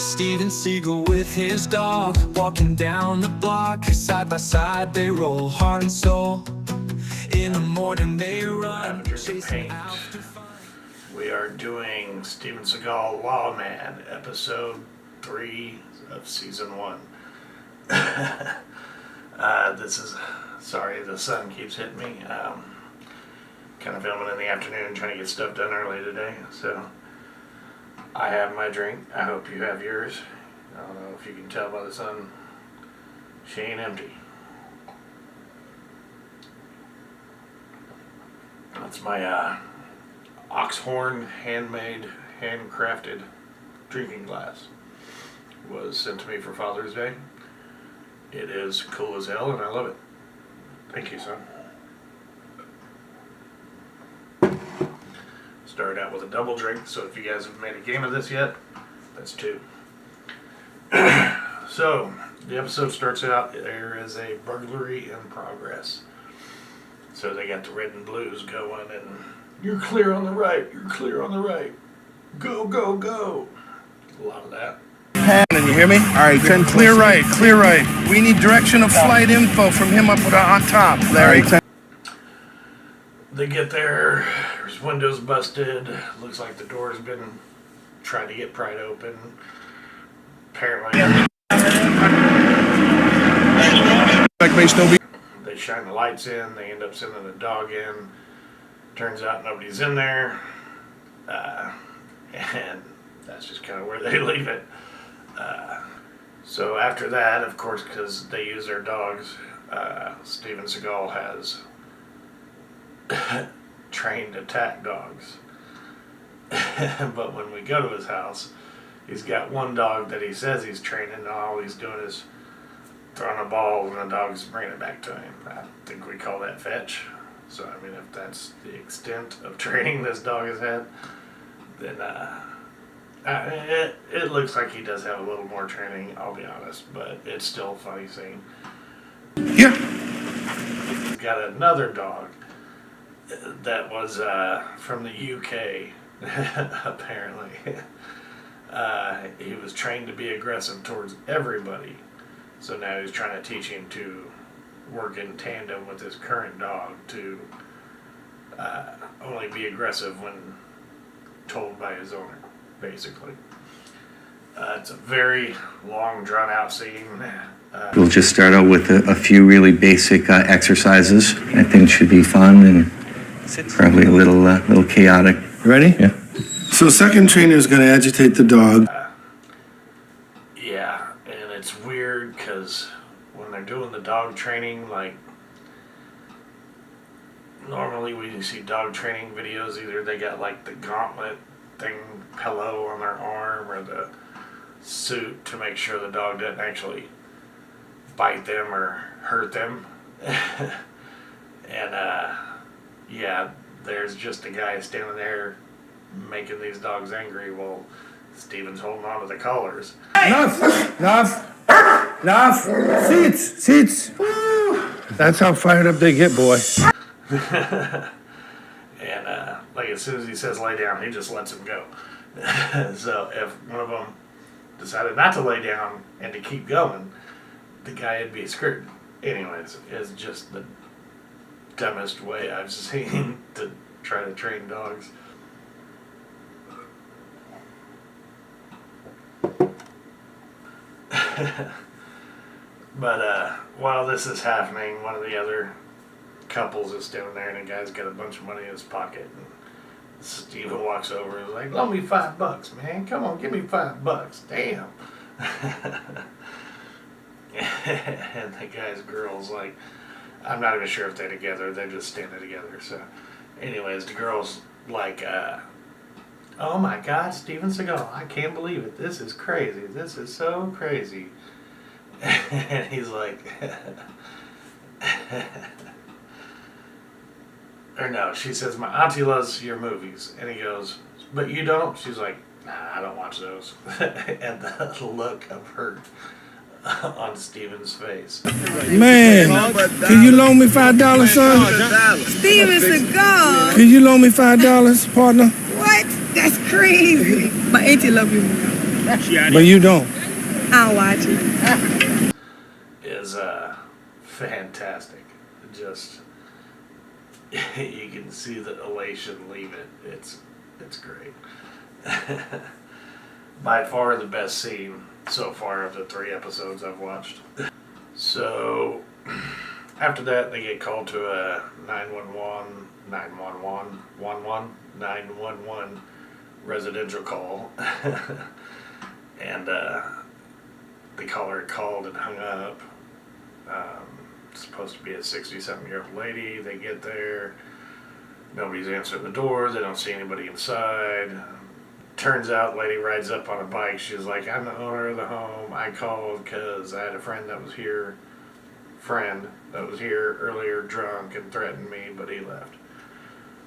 Steven Seagal with his dog, walking down the block. Side by side they roll, heart and soul. In the morning they run, chasing after fun. We are doing Steven Seagal Lawman, episode 3 of season 1. Sorry, the sun keeps hitting me. Kind of filming in the afternoon, trying to get stuff done early today. So I have my drink. I hope you have yours. I don't know if you can tell by the sun. She ain't empty. That's my Oxhorn handmade, handcrafted drinking glass. Was sent to me for Father's Day. It is cool as hell and I love it. Thank you, son. Started out with a double drink, so if you guys have made a game of this yet, that's 2. So, the episode starts out, there is a burglary in progress. So they got the red and blues going, and you're clear on the right, you're clear on the right. Go, go, go. A lot of that. And you hear me? All right, clear right, clear right. We need direction of flight info from him up on top, Larry. They get there, there's windows busted, looks like the door's been tried to get pried open. Apparently, they shine the lights in, they end up sending the dog in. Turns out nobody's in there, and that's just kind of where they leave it. So after that, of course, because they use their dogs, Steven Seagal has trained attack dogs. But when we go to his house, he's got one dog that he says he's training, and all he's doing is throwing a ball and the dog's bringing it back to him. I think we call that fetch. So, I mean, if that's the extent of training this dog has had, then it looks like he does have a little more training, I'll be honest, but it's still a funny scene. Yeah. He's got another dog that was from the UK, apparently. He was trained to be aggressive towards everybody, so now he's trying to teach him to work in tandem with his current dog to only be aggressive when told by his owner, basically. It's a very long, drawn-out scene. We'll just start out with a few really basic exercises. I think it should be fun and probably a little chaotic. You ready? Yeah. So second trainer is going to agitate the dog. Yeah, and it's weird because when they're doing the dog training, like, normally when you see dog training videos, either they got like the gauntlet thing, pillow on their arm, or the suit to make sure the dog doesn't actually bite them or hurt them. And yeah, there's just a guy standing there making these dogs angry while Steven's holding on to the collars. Enough! Seats! That's how fired up they get, boy. And like as soon as he says lay down, he just lets him go. So if one of them decided not to lay down and to keep going, the guy would be screwed. Anyways, it's just the dumbest way I've seen to try to train dogs. But while this is happening, one of the other couples is standing there, and the guy's got a bunch of money in his pocket. And Steven walks over and is like, "Loan me $5, man. Come on, give me $5. Damn." And the guy's girl's like, I'm not even sure if they're together. They're just standing together. So, anyways, the girl's like, "Oh my God, Steven Seagal! I can't believe it. This is crazy. This is so crazy." And he's like, or no, she says, "My auntie loves your movies." And he goes, "But you don't?" She's like, "Nah, I don't watch those." And the look of hurt on Steven's face. Man, can you loan me $5, son? Steven Seagal. Can you loan me $5, partner? What? That's crazy. My auntie love you. But you don't. I'll watch it. is fantastic. Just you can see the elation leave it. It's great. By far the best scene so far of the 3 episodes I've watched. So after that, they get called to a 911 residential call, and the caller called and hung up. It's supposed to be a 60-something-year-old lady. They get there. Nobody's answering the door. They don't see anybody inside. Turns out, lady rides up on a bike. She's like, I'm the owner of the home. I called because I had a friend that was here earlier drunk and threatened me, but he left.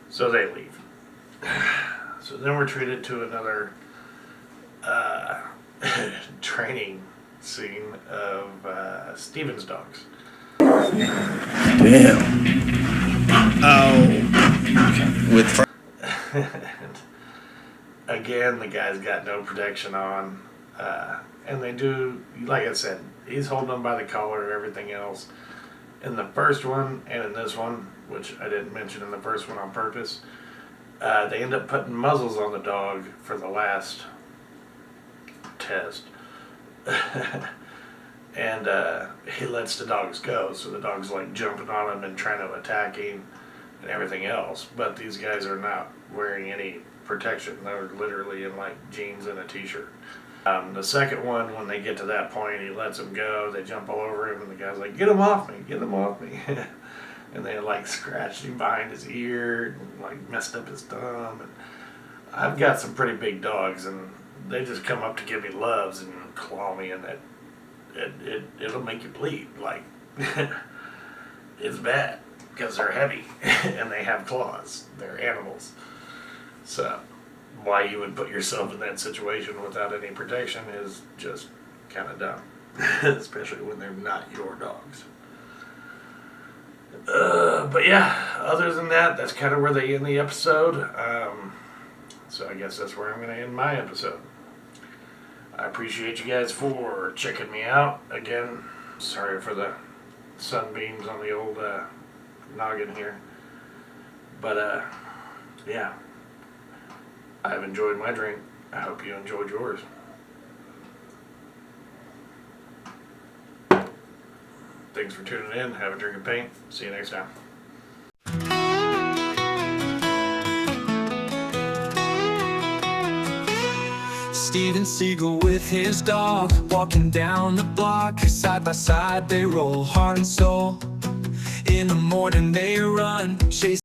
So they leave. So then we're treated to another training scene of Steven's dogs. Damn. Oh. With And again, the guy's got no protection on. And they do, like I said, he's holding them by the collar and everything else. In the first one and in this one, which I didn't mention in the first one on purpose, they end up putting muzzles on the dog for the last test. And he lets the dogs go, so the dog's like jumping on him and trying to attack him and everything else. But these guys are not wearing any protection. They're literally in like jeans and a t-shirt. The second one, when they get to that point, he lets them go. They jump all over him, and the guy's like, get him off me, get him off me. And they like scratched him behind his ear, and like messed up his thumb. And I've got some pretty big dogs, and they just come up to give me loves and claw me, and it'll make you bleed. Like, it's bad because they're heavy and they have claws. They're animals. So why you would put yourself in that situation without any protection is just kind of dumb, especially when they're not your dogs. But yeah, other than that, that's kind of where they end the episode. So I guess that's where I'm going to end my episode. I appreciate you guys for checking me out. Again, sorry for the sunbeams on the old noggin here. But yeah, I've enjoyed my drink. I hope you enjoyed yours. Thanks for tuning in. Have a drink of paint. See you next time. Steven Seagal with his dog, walking down the block. Side by side they roll, heart and soul. In the morning they run, chase